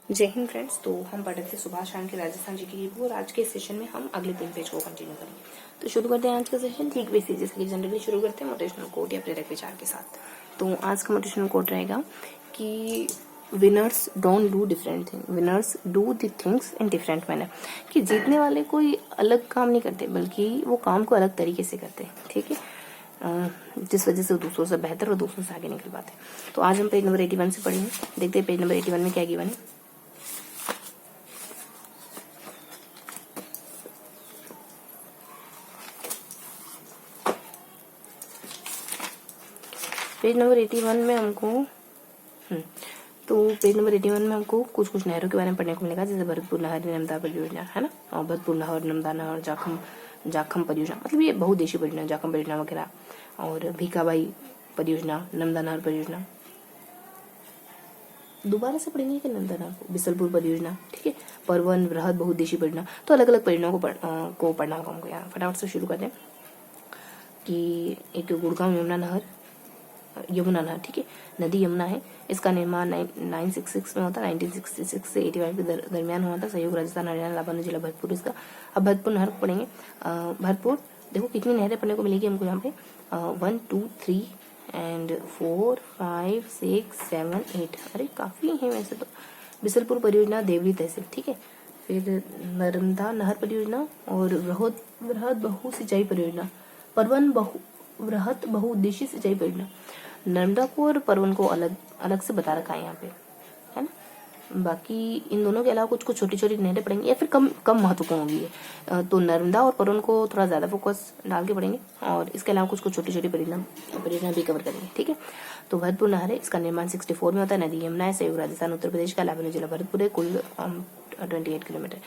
जय हिंद फ्रेंड्स। तो हम पढ़ रहे थे सुभाष शांति की राजस्थान जीके की बुक और आज के सेशन में हम अगले 3 पेज को कंटिन्यू करेंगे। तो शुरू करते हैं आज का सेशन ठीक वैसे जैसे कि जनरली शुरू करते हैं मोटिवेशनल कोट या प्रेरक विचार के साथ। तो आज का मोटिवेशनल कोट रहेगा कि winners don't do different thing, winners do the things in different manner. कि जीतने वाले कोई अलग काम नहीं करते बल्कि वो काम को अलग तरीके से करते हैं। ठीक है, जिस वजह से वो दूसरों से बेहतर और दूसरों से आगे निकल पाते हैं। तो आज हम पेज नंबर 81 से पढ़ेंगे। देखते हैं पेज नंबर 81 में क्या गिवन है। पेज नंबर 81 में हमको तो पेज नंबर 81 में हमको कुछ नहरों के बारे में पढ़ने को मिलेगा, जैसे भरतपुर नहर नर्मदा परियोजना है ना, और भरतपुर नहर, नर्मदा नहर, जाखम परियोजना, मतलब ये बहुउद्देशीय परियोजना, जाखम परियोजना वगैरह, और भीखाबाई परियोजना, नर्मदा नहर परियोजना। दोबारा से पढ़ेंगे कि नर्मदा नहर, बिसलपुर परियोजना, ठीक है, परवन, बृहद, बहुउद्देशीय परियोजना। तो अलग अलग परियोजनाओं को पढ़ना होगा हमको। यहाँ फटाफट से शुरू करते हैं कि एक गुड़गांव यमुना नहर, ठीक है, नदी यमुना है। इसका निर्माण 966 में होता है, 1966 से 85 के दरमियान हुआ था। सहयोग राजस्थान, हरियाणा, लाभानु जिला भरतपुर इसका। अब भरतपुर नहर को पढ़ेंगे। भरतपुर देखो कितनी नहरें पढ़ने को मिलेगी हमको यहाँ पे, 1 2 3 एंड 4 5 6 7 8, अरे काफी है वैसे तो। बिसलपुर परियोजना देवली तहसील, ठीक है। फिर नर्मदा नहर परियोजना और बृहद बहु सिंचाई परियोजना, परवन बृहद बहुउद्देशीय सिंचाई परियोजना। नर्मदा को और परवन को अलग अलग से बता रखा है यहाँ पे, है ना। बाकी इन दोनों के अलावा कुछ छोटी छोटी नहरें पढ़ेंगे या फिर कम महत्वपूर्ण होगी ये। तो नर्मदा और परवन को थोड़ा ज्यादा फोकस डाल के पढ़ेंगे और इसके अलावा कुछ छोटी छोटी परियोजना भी कवर करेंगे, ठीक है। तो भरतपुर नहर है, इसका निर्माण 64 में होता है। नदी यमुना है, सहयोग राजस्थान उत्तर प्रदेश का, लाभानु जिला भरतपुर है, कुल 28 किलोमीटर।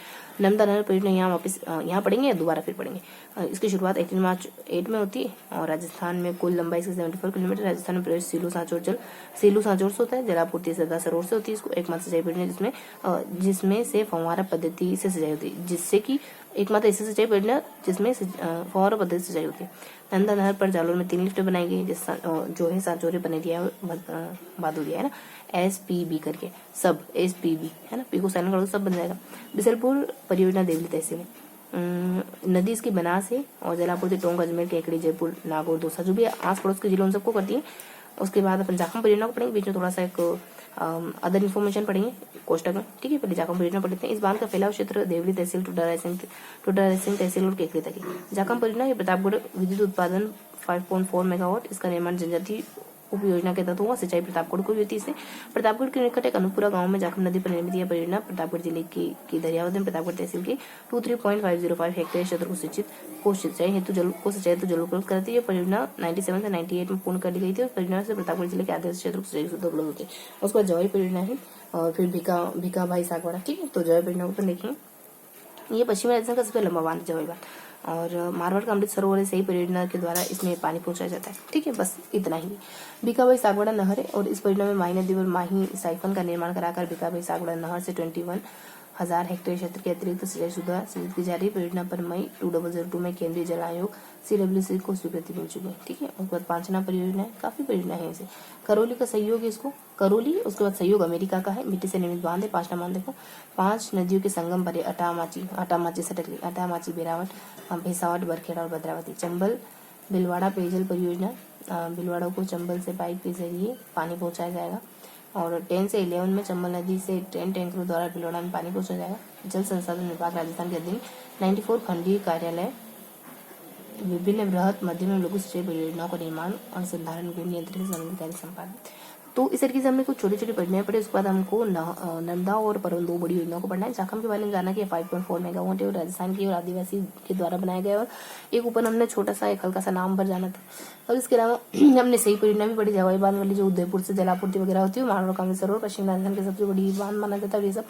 नर्मदा नहर परियोजना यहाँ पढ़ेंगे या दोबारा फिर पढ़ेंगे। इसकी शुरुआत 18 मार्च 8 में होती है और राजस्थान में कुल लंबाई इसकी 74 किलोमीटर। राजस्थान में प्रवेश सीलू सांचौर से होता है। जलापूर्ति सरदार सरोवर से होती है। इसको एकमात्र सिंचाई परियोजना जिसमें से फव्वारा पद्धति से सिंचाई होती है, जिससे कि एकमात्र ऐसी सिंचाई परियोजना जिसमें फव्वारा पद्धति से सिंचाई होती है। नर्मदा नहर पर जालोर में 3 लिफ्टें बनाई गई, जो है सांचौर बनेरिया बादुरिया, है ना, SPB करके, सब SPB है ना, पी को साइन करोगे सब बन जाएगा। बिसलपुर परियोजना देवली तहसील है। नदी इसकी बनास है और जलापूर्ति टोंक, अजमेर, केकड़ी, जयपुर, नागौर, दौसा, जो भी आस पड़ोस के जिलों उन सबको करती है। उसके बाद अपन जाखम परियोजना को पढ़ेंगे, बीच में थोड़ा सा एक अदर इन्फॉर्मेशन पढ़ेंगे कोष्टक में, ठीक है। पहले जाखम परियोजना पढ़ते हैं। इस बांध का फैलाव क्षेत्र देवली तहसील, टोडा रायसिंह तहसील और केकड़ी तक है। जाखम परियोजना ये प्रतापगढ़ विद्युत उत्पादन 5.4 मेगावाट, इसका निर्माण जनजाति उप योजना के तहत हुआ। सिंचाई प्रतापगढ़ को भी होती है। इससे प्रतापगढ़ के निकट एक अनुपुरा गांव में जाखम नदी पर निर्मित यह परियोजना प्रतापगढ़ जिले की दरियावत में प्रतापगढ़ तहसील के 23.505 हेक्टेयर क्षेत्र को सिंचाई हेतु जल उपलब्ध कराती है। परियोजना 97 से 98 में पूर्ण कर ली गई थी और परियोजना से प्रतापगढ़ जिले के आदिवासी क्षेत्र को सिंचाई सुविधा उपलब्ध होती है। उसके बाद जवाई परियोजना है और फिर भीखा भाई सागवाड़ा, ठीक है। तो जवाई परियोजना को देखेंगे। ये पश्चिमी राजस्थान का सबसे लंबा बांध जवाई बांध और मारवाड़ का अमृत सरोवर सही परियोजना के द्वारा इसमें पानी पहुंचाया जाता है, ठीक है। बस इतना ही। भीखाबाई सागवाड़ा नहर है और इस परियोजना में माही नदी और माही साइफन का निर्माण कराकर भीखाबाई सागवाड़ा नहर से 21,000 हेक्टेयर क्षेत्र के अतिरिक्त सिंचाई सुविधा सृजित की जा रही है। परियोजना पर मई 2002 में केंद्रीय जल आयोग CWC को स्वीकृति मिल चुकी है, ठीक है। उसके बाद पांचना परियोजना है, काफी परियोजना है इसे। करौली का सहयोग है इसको, करौली। उसके बाद सहयोग अमेरिका का है, मिट्टी से निर्मित बांध है। पांचना बांध देखो, 5 नदियों के संगम पर अटामाची सटकली, अटामाची, बेरावट, भैसावट, बरखेड़ा और भद्रावती। चंबल भिलवाड़ा पेयजल परियोजना, भिलवाड़ा को चंबल से पाइप के जरिए पानी पहुंचाया जाएगा और 10 से 11 में चंबल नदी से 10 टैंकरों द्वारा भिलवाड़ा में पानी पहुंचाया जाएगा। जल संसाधन विभाग राजस्थान के अधीन 94 खंडीय कार्यालय विभिन्न बृहद, मध्यम एवं लघु सिंचाई परियोजनाओं का निर्माण और संधारण को नियंत्रित से संबंधित कार्य संपादित। तो इस तरीके से हमने कुछ छोटी छोटी परियोजनाएं पढ़ी। उसके बाद हमको नर्मदा और परवन 2 बड़ी योजनाओं को पढ़ना है। जाखम के बारे में जाना कि 5.4 मेगावाट है और राजस्थान की और आदिवासी के द्वारा बनाया गया। और एक ऊपर हमने छोटा सा एक हल्का सा नाम भर जाना था। और इसके अलावा हमने सही परियोजना भी पढ़ी, जवाई बांध वाली जो उदयपुर से जलापूर्ति वगैरह होती है। मारवाड़ का अमृत सरोवर पश्चिम राजस्थान की सबसे बड़ी बांध माना जाता है। ये सब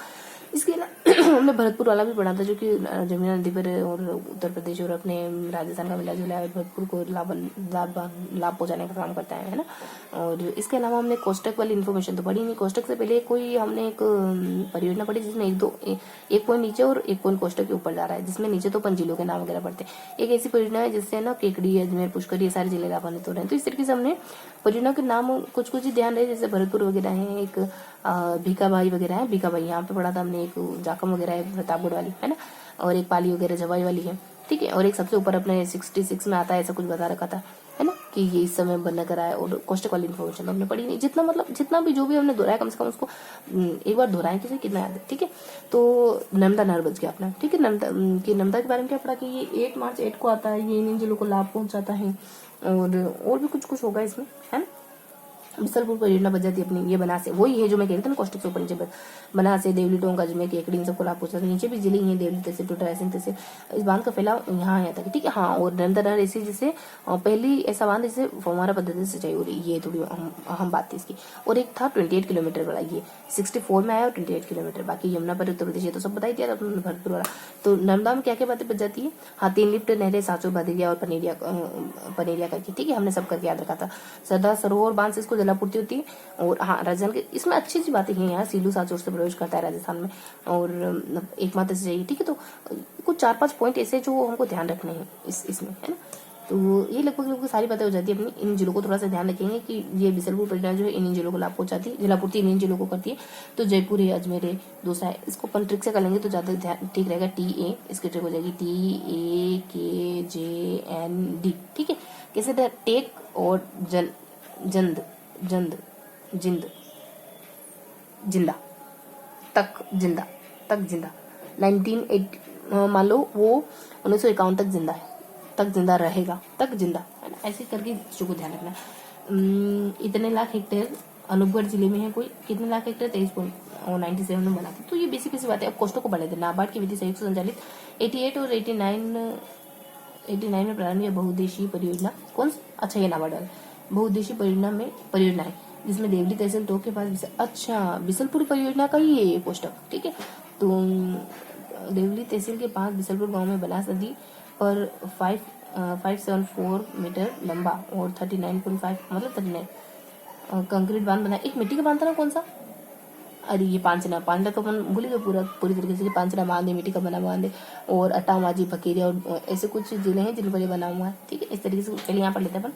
इसके अलावा हमने भरतपुर वाला भी पढ़ा था, जो कि जमुना नदी पर और उत्तर प्रदेश और अपने राजस्थान का मिला जुला है, भरतपुर को लाभ पहुंचाने का काम करता है ना। और इसके अलावा हमने कोष्टक वाली इन्फॉर्मेशन तो पढ़ी नहीं। कोष्टक से पहले कोई हमने एक परियोजना पढ़ी जिसमें एक पॉइंट नीचे और एक पॉइंट कोष्टक के ऊपर जा रहा है, जिसमें नीचे तो अपन जिलों के नाम वगैरह पढ़ते हैं। एक ऐसी परियोजना है जिससे ना केकड़ी, अजमेर, पुष्कर ये सारे जिले लाभान्वित हो रहे हैं। तो इस तरीके से हमने परियोजना के नाम कुछ कुछ ही ध्यान रहे, जैसे भरतपुर वगैरह है, एक भीखाबाई वगैरह है, भीखाबाई यहाँ पे पढ़ा था हमने, एक जाखम वगैरह है प्रतापगढ़ वाली है ना, और एक पाली वगैरह जवाई वाली है, ठीक है। और एक सबसे ऊपर अपने 66 में आता है, ऐसा कुछ बता रखा था है ना, कि ये इस समय बनना करा है। और कोष्टक वाली इन्फॉर्मेशन तो हमने पढ़ी नहीं, जितना मतलब जितना भी जो भी हमने दोहराया कम से कम उसको एक बार दोहराएं कि कितना याद है, ठीक है। तो नर्मदा नहर बच गया अपना, ठीक है। नर्मदा के बारे में क्या पढ़ा कि ये 8 मार्च 8 को आता है, ये इन जिलों को लाभ पहुंचाता है, और भी कुछ होगा इसमें है ना। बिसलपुर परियोजना बच जाती है अपनी, ये बनास है, वही है जो मैं कह रही थी ना कोष्टक से ऊपर नीचे बनास है, देवली, टोंक, अजमेर, केकड़ी, इन सबको लाभ पहुंचाता है। नीचे भी जिले ही है, देवली, तहसील, टोटा, रायसेन, तहसील। इस बांध का फैलाव यहाँ आया था, ठीक है। हाँ, और नर्मदा नहर ऐसी जिससे पहली ऐसा बांध जिससे फव्वारा पद्धति से सिंचाई हो रही, ये थोड़ी अहम बात थी इसकी। और एक था 28 किलोमीटर वाला, ये 64 में आया और 28 किलोमीटर। बाकी यमुना पर उत्तर प्रदेश, ये तो सब बताई दिया था भरतपुर वाला। तो नर्मदा में क्या क्या बातें बच जाती है? हाँ, 3 लिफ्ट नहरें, सांचो, भादरिया और पनेरिया करके, ठीक है, हमने सब करके याद रखा था। सरदार सरोवर बांध से इसको जलापूर्ति होती है। और हाँ, राजस्थान के इसमें अच्छी अच्छी बातें हैं यार, सीलू सांचोर से प्रवेश करता है राजस्थान में, और एकमात्र से चाहिए, ठीक है। तो कुछ 4-5 पॉइंट ऐसे जो हमको ध्यान रखने हैं इसमें है ना। तो ये लगभग सारी बातें हो जाती है अपनी। इन जिलों को थोड़ा सा ध्यान रखेंगे कि ये बिसलपुर परियोजना जो है इन जिलों को लाभ पहुंचाती है, जिलापूर्ति इन जिलों को करती है। तो जयपुर है, अजमेर है, दूसरा है, इसको अपन ट्रिक से कर लेंगे तो ज्यादा ठीक रहेगा। TA इसकी ट्रिक हो जाएगी, TAKJND, ठीक है। कैसे था? टेक और जंद जंद जिंद जिंदा तक जिंदा 1980 मान लो वो 1951 तक जिंदा है, तक जिंदा रहेगा, तक जिंदा है ना। ऐसे करके चीजों को ध्यान रखना। इतने लाख हेक्टेयर अनूपगढ़ जिले में है, कोई कितने लाख हेक्टेयर 23.97 में बना था। तो ये बेसिक बेसिक बातें अब कोष्टों को बढ़े थे। नाबार्ड की विधि संयुक्त संचालित 88 और 89 में प्रारंभ किया बहुउद्देशीय परियोजना। कौन? अच्छा, ये नाबार्ड वाला बहुउद्देशीय परियोजना है जिसमें देवली, तहसील, टोंक के पास अच्छा बिसलपुर परियोजना का ही है ये कोष्टक, ठीक है। तो देवली तहसील के पास बिसलपुर गांव में बनास नदी पर 574 मीटर लंबा और 39.5 मतलब 39 कंक्रीट बांध बना। एक मिट्टी का बांध था ना, कौन सा? अरे ये पांचना तो अपन भूल गए पूरी तरीके से। पांचना बांध है, मिट्टी का बना बांध है, और अट्टा, माझी, भकेरिया और ऐसे कुछ जिले हैं जिन पर ये बना हुआ है, ठीक है। इस तरीके से पहले यहाँ पर लेते हैं अपन।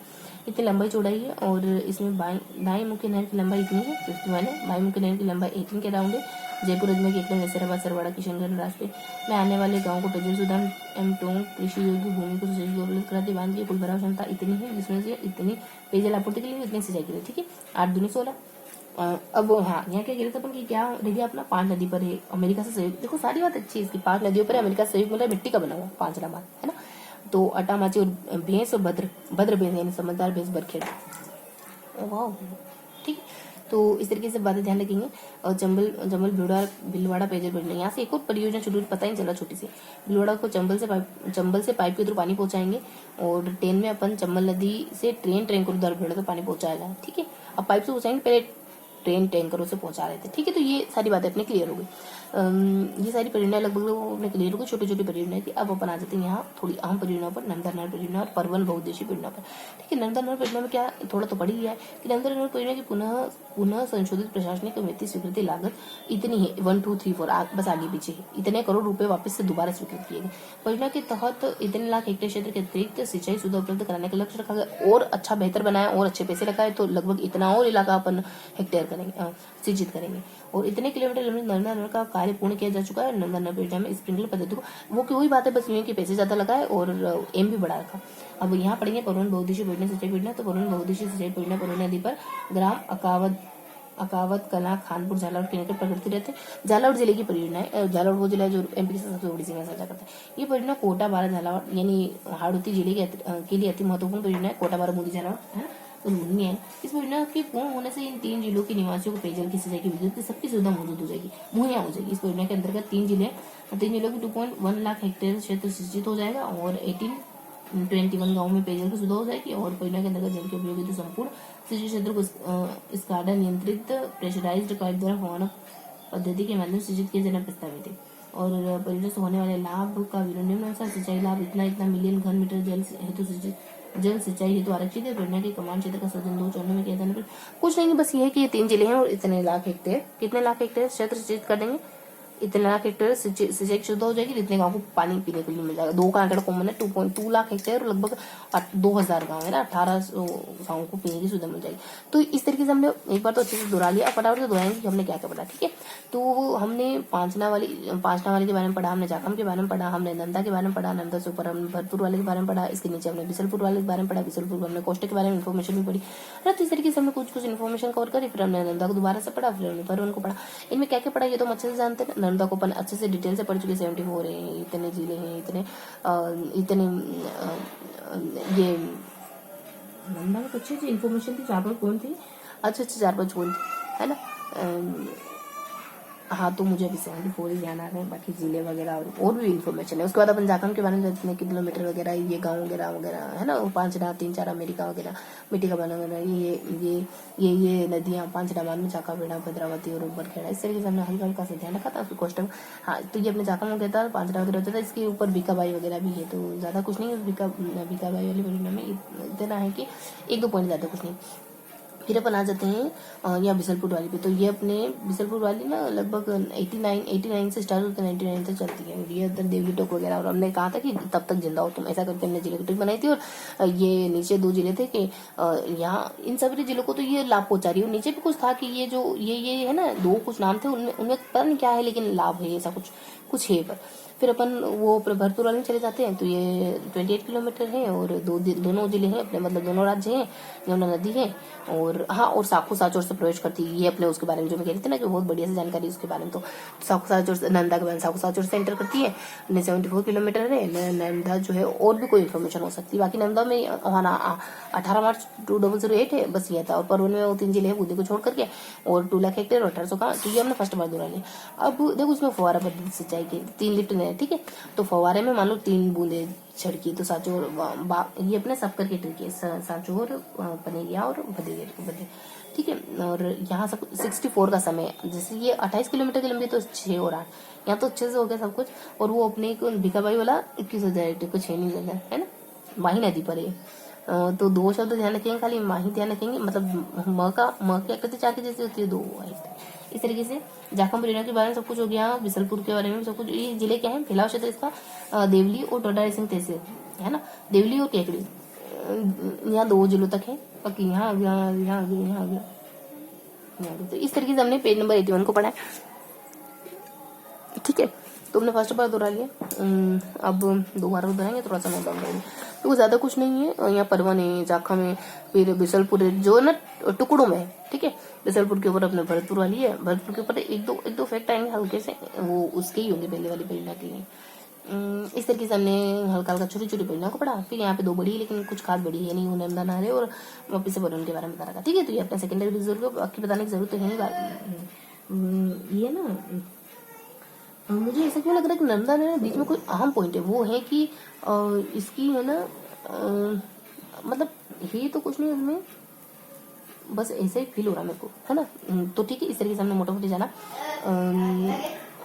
इतनी लंबाई चौड़ाई है, और इसमें दाएं मुख्य नहर की लंबाई इतनी है 51 है, बाएं मुख्य नहर की लंबाई 18 के अराउंड है। जयपुर, अजमेर, केकड़ी, नसीराबाद, सरवाड़ा, किशनगढ़ रास्ते में आने वाले गाँव को पेयजल सुविधा एवं टोंक कृषि योग्य भूमि को सिंचाई उपलब्ध कराती। बांध की कुल भराव क्षमता इतनी है, जिसमें से इतनी पेयजल आपूर्ति के लिए, इतनी सिंचाई के लिए, ठीक है। 8 दूनी 16। अब हाँ, यहाँ क्या कह रहे थे अपन की क्या रह गया अपना? 5 नदी पर है, अमेरिका से सहयोग। देखो सारी बात अच्छी है इसकी, 5 नदियों पर अमेरिका से सहयोग मिला, मिट्टी का बना हुआ पांचना बांध है ना। तो अटा, माची और भैंस और भद्र भैंस यानी समझदार भैंस बरखेड़, वाह, ठीक है। तो इस तरीके से बातें ध्यान रखेंगे। और चंबल भीलवाड़ा पेयजल परियोजना, यहाँ से एक और परियोजना शुरू, पता ही चला छोटी सी। भीलवाड़ा को चंबल से पाइप के थ्रू पानी पहुंचाएंगे, और ट्रेन में अपन चंबल नदी से ट्रेन टैंकर द्वारा भीलवाड़ा तो पानी पहुंचाया जाए, ठीक है। अब पाइप से पहुंचाएंगे, पहले ट्रेन टैंकरों से पहुंचा रहे थे, ठीक है। तो ये सारी बातें अपने क्लियर हो गई। ये सारी परियोजनाएं लगभग अपने क्लियर हो गई, छोटी छोटी परियोजनाएं थी। अब अपन आ जाते हैं यहाँ थोड़ी अहम परियोजनाओं पर, नर्मदा नहर परियोजना और परवन बहुउद्देशीय परियोजना पर, ठीक है। नर्मदा नहर परियोजना में क्या थोड़ा तो पढ़ गया है कि नर्मदा नहर परियोजना की पुनः संशोधित प्रशासनिक वित्तीय स्वीकृति लागत इतनी है 1 2 3 4 बस आगे पीछे है, इतने करोड़ रुपए वापस से दोबारा स्वीकृत किए गए। परियोजना के तहत इतने लाख हेक्टेयर क्षेत्र के अतिरिक्त सिंचाई सुविधा उपलब्ध कराने का लक्ष्य रखा गया, और अच्छा बेहतर बनाया और अच्छे पैसे रखा है, तो लगभग इतना और इलाका अपन हेक्टेयर करेंगे, सिंचित करेंगे। और इतने किलोमीटर लंबी नर्मदा नहर का कार्य पूर्ण किया जा चुका है। नर्मदा नहर परियोजना में स्प्रिंकलर पद्धति को वो की वही बात है, बस ये कि पैसे ज्यादा लगा है और एम भी बढ़ा रखा। अब यहाँ पढ़ेंगे परवन बहुउद्देशीय परियोजना सिंचाई परियोजना। तो परवन बहुउद्देशीय सिंचाई परियोजना परवन नदी पर ग्राम अकावत कला, खानपुर, झालावाड़ के निकट प्रगति रहते। झालावाड़ जिले की परियोजना है। झालावाड़ वो जिला है जो एमपी के साथ सबसे बड़ी सीमा साझा करता है। ये परियोजना कोटा, बारा, झालावाड़ यानी हाड़ौती जिले के लिए अति महत्वपूर्ण परियोजना है। कोटा, बारा, बूंदी, झालावाड़ है ना, तो नहीं है। इस परियोजना के पूर्ण होने से इन 3 जिलों के निवासियों को पेयजल की सिंचाई की विद्युत की सबकी सुविधा मौजूद हो जाएगी, मुहैया हो जाएगी। इस परियोजना के अंतर्गत 3 जिलों की 2.1 लाख हेक्टेयर क्षेत्र सिंचित हो जाएगा, और 1821 गाँव में पेयजल की सुविधा हो जाएगी। और परियोजना के अंतर्गत जल के उपयोग हेतु संपूर्ण सिंचाई क्षेत्र को स्काडा नियंत्रित प्रेशराइज्ड पाइप द्वारा पद्धति के माध्यम से सृजित किए जाना प्रस्तावित है। और परियोजना से होने वाले लाभ का विवरण निम्नानुसार सिंचाई लाभ इतना मिलियन घन मीटर जल हेतु जल सिंचाई हेतु आरक्षित है। परियोजना के कमान क्षेत्र का सृजन 2 चरणों में किया जाने पर कुछ नहीं, बस ये है कि ये 3 जिले हैं और इतने लाख हेक्टेयर, कितने लाख हेक्टेयर क्षेत्र सृजित कर देंगे, इतने लाख हेक्टेयर सिंचाई शुद्ध हो जाएगी, इतने गांव को पानी पीने के लिए मिल जाएगा। 2 का आंकड़ा कॉमन है, 2.2 लाख हेक्टेयर, लगभग 2000 गांव है ना, 1800 गांव को पीने की सुविधा मिल जाएगी। तो इस तरीके से हमने एक बार तो अच्छे से दोहरा लिया। अब फटाफट से दोहराएंगे कि हमने क्या क्या पढ़ा, ठीक है। तो हमने पांचना वाली के बारे में पढ़ा, हमने जाखम के बारे में पढ़ा, हमने नंदा के बारे में पढ़ा, नंदा से ऊपर हमने भरतपुर वाले के बारे में पढ़ा, इसके नीचे हमने बिसलपुर वाले के बारे में पढ़ा, बिसलपुर में हमने कोष्टक के बारे में इन्फॉर्मेशन भी पढ़ी है। तो इस तरीके से हमने कुछ इन्फॉर्मेशन कवर करी, फिर हमने नंदा को दोबारा से पढ़ा, फिर हमने परवन को पढ़ा। इनमें क्या क्या पढ़ा ये तो हम अच्छे से जानते हैं। नंदा को अपन अच्छे से डिटेल से पढ़ चुके, 74 है, इतने जिले हैं, इतने ये नंदा में अच्छी अच्छी इन्फॉर्मेशन थी, 4-5 पॉइंट थी, अच्छे 4-5 पॉइंट थी, है ना। हाँ, तो मुझे अभी 74 ही ध्यान आ रहे हैं, बाकी जिले वगैरह और भी इन्फॉर्मेशन है। उसके बाद अपन जाखम के बारे में जानते हैं, किलोमीटर वगैरह, ये गाँव वगैरह है ना, 5 3-4 अमेरिका वगैरह, मिट्टी का बना वगैरह, ये नदियाँ 5 मान में चाका बेड़ा, भद्रावती और बरखेड़ा, इस तरीके से हमने हल्का हल्का से ध्यान रखा था। फिर क्वेश्चन, हाँ, तो ये अपने जाखम हो गया था, 5 वगैरह होता था, इसके ऊपर बीकाबाई वगैरह भी है, तो ज्यादा कुछ नहीं है बीकाबाई वाली परियोजना में, इतना है कि 1-2 पॉइंट ज्यादा कुछ नहीं। फिर अपन आ जाते हैं यहाँ बिसलपुर वाली पे। तो ये अपने बिसलपुर वाली ना लगभग 89 से स्टार्ट होती है, 99 तक चलती है। ये उधर देवली टोक वगैरह, और हमने कहा था कि तब तक जिंदा हो तुम, ऐसा करके हमने जिले की ट्रिक बनाई थी। और ये नीचे 2 जिले थे कि यहाँ इन सभी जिलों को तो ये लाभ पहुंचा रही है। नीचे भी कुछ था कि ये जो ये है ना, 2 कुछ नाम थे, उनमें पता नहीं क्या है, लेकिन लाभ है ऐसा कुछ है। पर फिर अपन वो भरतपुर वाले में चले जाते हैं। तो ये 28 किलोमीटर है और दोनों जिले हैं अपने, मतलब दोनों राज्य हैं, यमुना नदी है। और हाँ, और साखू साचोर से प्रवेश करती है। ये अपने उसके बारे में जो मैं कह रही थी ना कि बहुत बढ़िया से जानकारी उसके बारे में। तो साखू साचोर से, नंदा के बारे में साखू साचोर से एंटर करती है। 74 किलोमीटर है नंदा जो है। और भी कोई इन्फॉर्मेशन हो सकती है, बाकी नंदा में 18 मार्च 2008 है, बस ये था। और परवन में वो 3 जिले हैं बूंदी को छोड़ करके, और 2 लाख हेक्टेयर 1800 का। तो ये हमने फर्स्ट बार दोहरा लिया। अब देखो उसमें फुहारा पद्धति सिंचाई की 3 लिफ्ट है, ठीक है। तो फवारे में मान लो 3 बूंदे छिड़की, तो साचोर ये अपने सब करके ट्रिक है, साचोर, पनेरिया और बदे, ठीक है। और यहाँ सब 64 का समय, जैसे ये 28 किलोमीटर की लंबी, तो 6 और 8 यहाँ तो अच्छे से हो गया सब कुछ। और वो अपने भिकाबाई वाला 21,000 को 6 नहीं देना है ना, माही नदी पर है। तो 2 शब्द ध्यान रखेंगे, खाली माही ध्यान रखेंगे, मतलब म की आकृति चाकी जैसे होती है, 2 इस तरीके से। जाखम परियोजना के बारे में सब कुछ हो गया, बिसलपुर के बारे में सब कुछ। ये जिले क्या है, फैलाव क्षेत्र इसका देवली और डोडा सिंह तहसील है ना, देवली और केकड़ी, यहाँ 2 जिलों तक है। बाकी यहाँ आ गया। तो इस तरीके से हमने पेज नंबर 81 को पढ़ा है, ठीक है। तो हमने फर्स्ट बार दोहरा लिया, अब दोबारा दोहराएंगे, थोड़ा सा नोट डाउन करेंगे। तो ज्यादा कुछ नहीं है, यहाँ परवन है, जाखम है, फिर बिसलपुर है, जो ना टुकड़ों में है, ठीक है। बिसलपुर के ऊपर अपने भरतपुर वाली है, भरतपुर के ऊपर एक दो फैक्ट आएंगे हल्के से, वो उसके ही होंगे पहले वाली परियोजना के लिए। इस तरीके से हमने हल्का छोटी छोटी परियोजना को पढ़ा। फिर यहाँ पे 2 बड़ी, लेकिन कुछ खास बड़ी है नहीं, वो नर्मदा नहर है, और वापिस से परवन के बारे में बता रखा, ठीक है। तो ये अपना सेकेंडरी रिजर्व बाकी बताने की जरूरत तो है नहीं। ये ना मुझे ऐसा क्यों लग रहा है कि नर्मदा नहर बीच में कोई अहम पॉइंट है, वो है कि इसकी है ना, मतलब ये तो कुछ नहीं उसमें, बस ऐसे ही फील हो रहा मेरे को, है ना। तो ठीक है, इस तरीके से हमने मोटा मोटी जाना।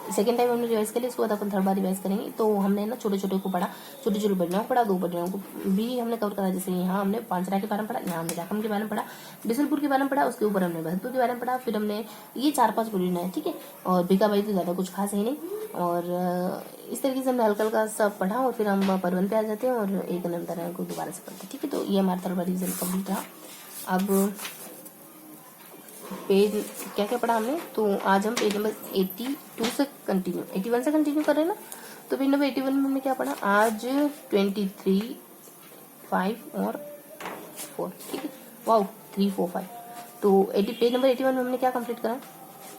सेकेंड टाइम हमने रिवाइज कर लिया, इसके बाद अपन 3rd बार रिवाइज करेंगे। तो हमने ना छोटे छोटे को पढ़ा, छोटी छोटी परियोजनाओं को पढ़ा, 2 परियोजनाओं को भी हमने कवर करा। जैसे यहाँ हमने पांचरा के बारे में पढ़ा, यहाँ हमने जाखम के बारे में पढ़ा, बिसलपुर के बारे में पढ़ा, उसके ऊपर हमने भरतपुर के बारे में पढ़ा। फिर हमने ये 4-5 परियोजनाएं, ठीक है। और भिकाबाई तो ज्यादा कुछ खास है नहीं। और इस तरीके से हमने हल्का हल्का सब पढ़ा, और फिर हम परवन पे आ जाते हैं और एक नंबर को दोबारा से पढ़ते हैं, ठीक है। तो ये हमारा 3rd बार रिविजन कम्प्लीट रहा। अब पेज क्या क्या पढ़ा हमने, तो आज हम पेज नंबर 81 से कंटिन्यू कर रहे हैं ना। तो पेज नंबर 81 में हमने क्या पढ़ा आज, 23, 5 और 4, ठीक है। वाओ, 3, 4, 5। तो पेज नंबर 81 में हमने क्या कंप्लीट करा,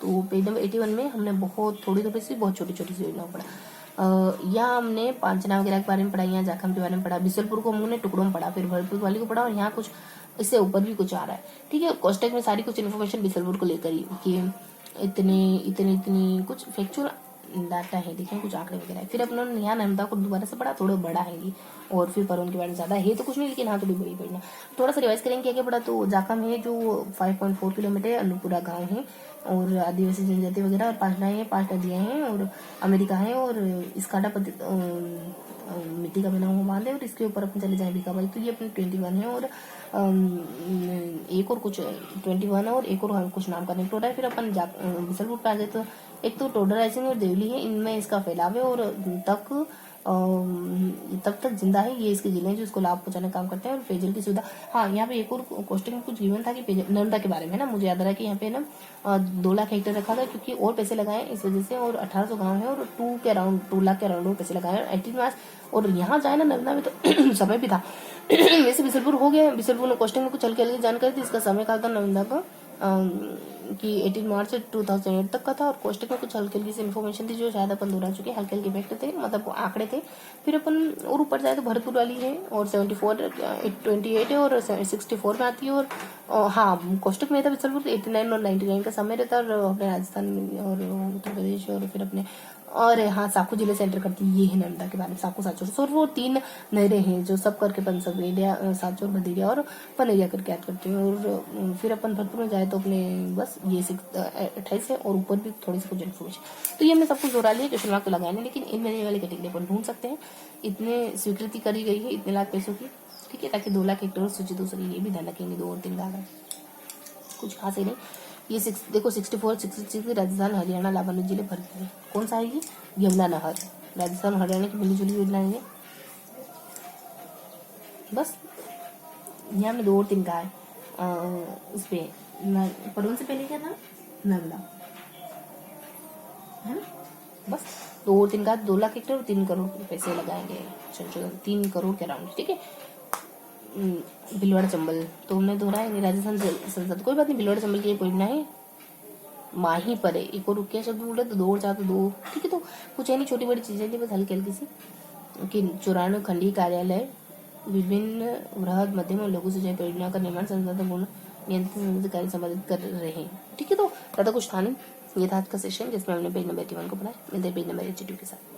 तो पेज नंबर 81 में हमने बहुत थोड़ी सी बहुत छोटी छोटी योजनाओं पढ़ा। यहाँ हमने पांचना वगैरह के बारे में पढ़ा, यहाँ जाखम के बारे में पढ़ा, बिसलपुर को हमने टुकड़ों में पढ़ा, फिर भरतपुर वाली को पढ़ा, और यहाँ कुछ इससे ऊपर भी कुछ आ रहा है, ठीक है। कोष्टक में सारी कुछ इन्फॉर्मेशन बिसलपुर को लेकर ही कि इतनी कुछ फैक्चुअल डाटा है, देखें कुछ आंकड़े वगैरह। फिर अपने यहाँ नर्मदा को दोबारा से पढ़ा, थोड़ा बड़ा है ये, और फिर परवन के बारे में ज्यादा है तो कुछ नहीं, लेकिन हाँ थोड़ी बड़ी पढ़ना। थोड़ा सा रिवाइज करेंगे क्या क्या पढ़ा। तो जाखम है जो 5.4 किलोमीटर, अनुपुरा गाँव है, और आदिवासी जनजाति वगैरह, और 5 नाएं हैं, 5 नदियां हैं, और अमेरिका है, और इसकाटा मिट्टी का बना हुआ बांध है, और इसके ऊपर अपन चले जाए बीकाबाई, तो ये अपने 21 है, और एक और कुछ 21 और एक और कुछ नाम का नेटवर्क है। फिर अपन बिसलपुर पे आ जाए तो एक तो टोडर राइजिंग और देवली है, इनमें इसका फैलाव है, और तब तक जिंदा है, ये इसके जिले हैं जो इसको लाभ पहुंचाने का काम करते हैं। और पेयजल की सुविधा, हाँ यहाँ पे एक और क्वेश्चन में कुछ गिवन था कि नर्मदा के बारे में ना, मुझे याद आ रहा है कि यहाँ पे ना 2 लाख हेक्टेयर रखा था, क्योंकि और पैसे लगाए इस वजह से, और 1800 गांव है, और 2 लाख के अराउंड और पैसे लगाए 18 मार्च। और यहाँ जाए ना नर्मदा में तो समय भी था वैसे बिसलपुर हो गया, बिसलपुर में क्वेश्चन में कुछ हल्की हल्की जानकारी थी, इसका समय कहा था नर्मदा का कि 18 मार्च 2008 तक का था, और क्वेश्चन में कुछ हल्की हल्की सी इन्फॉर्मेशन थी जो शायद अपन दोहरा चुके, हल्के हल्के फैक्ट थे, मतलब आंकड़े थे। फिर अपन और ऊपर जाए तो भरतपुर वाली है, और 28 है, और 64 में आती है, और हाँ क्वेश्चन में था बिसलपुर 89 और 99 का समय रहता है, और अपने राजस्थान में और उत्तर प्रदेश, और फिर अपने और हाँ साकू जिले से एंटर करती है। ये है नर्मदा के बारे में, साकू, साचोर, सो वो 3 नहरें हैं जो सब करके बन सकते हैं, साचोर, भदेरिया और पनेरिया करके याद करते हैं। और फिर अपन भरतपुर में जाए तो अपने बस ये 28 है, और ऊपर भी थोड़ी सी कुछ इन्फॉर्मेशन। तो ये हमने सब कुछ दोहरा लिया, क्वेश्चन मार्क तो लगाए नहीं, लेकिन इनमें वाली कैटेगरी अपन ढूंढ सकते हैं। इतने स्वीकृति करी गई है, इतने लाख पैसों की, ठीक है, ताकि 2 लाख हेक्टेयर सूचित हो सके, ये भी ध्यान रखेंगे। 2 और 3 लाख है, कुछ खास ही नहीं। ये देखो 64, 66 राजस्थान, हरियाणा, लाभान्वित जिले भरतपुर है। कौन सा है ये? यमुना नहर, राजस्थान और हरियाणा की मिलीजुली योजना है। बस यहाँ में 2 और 3 कहा है। इस पे पडवन से पहले क्या था? नर्मदा, है ना? बस 2 और 3 का 2 लाख हेक्टेयर और 3 करोड़ पैसे लगाएंगे, 3 करोड़ के अराउंड, ठीक है। भिलवाड़ा चंबल तो हमने दोहराएंगे, राजस्थान संसद, कोई बात नहीं, भिलवाड़ा चंबल की परियोजना है, माही पर है। एक और रुकिया शब्द बोल रहे तो 2 और 4 तो 2, ठीक है। तो कुछ है नहीं, छोटी बड़ी चीजें थी बस हल्की हल्की सी, कि 94 खंडीय कार्यालय विभिन्न वृहद, मध्यम और लघु सिंचाई परियोजना का निर्माण संसाधन गुण नियंत्रण कार्य संपादित कर रहे हैं, ठीक है। तो ज्यादा कुछ था नहीं, ये था आज का सेशन जिसमें हमने पेज नंबर 81 को पढ़ा। मिलते हैं पेज नंबर 82 के साथ।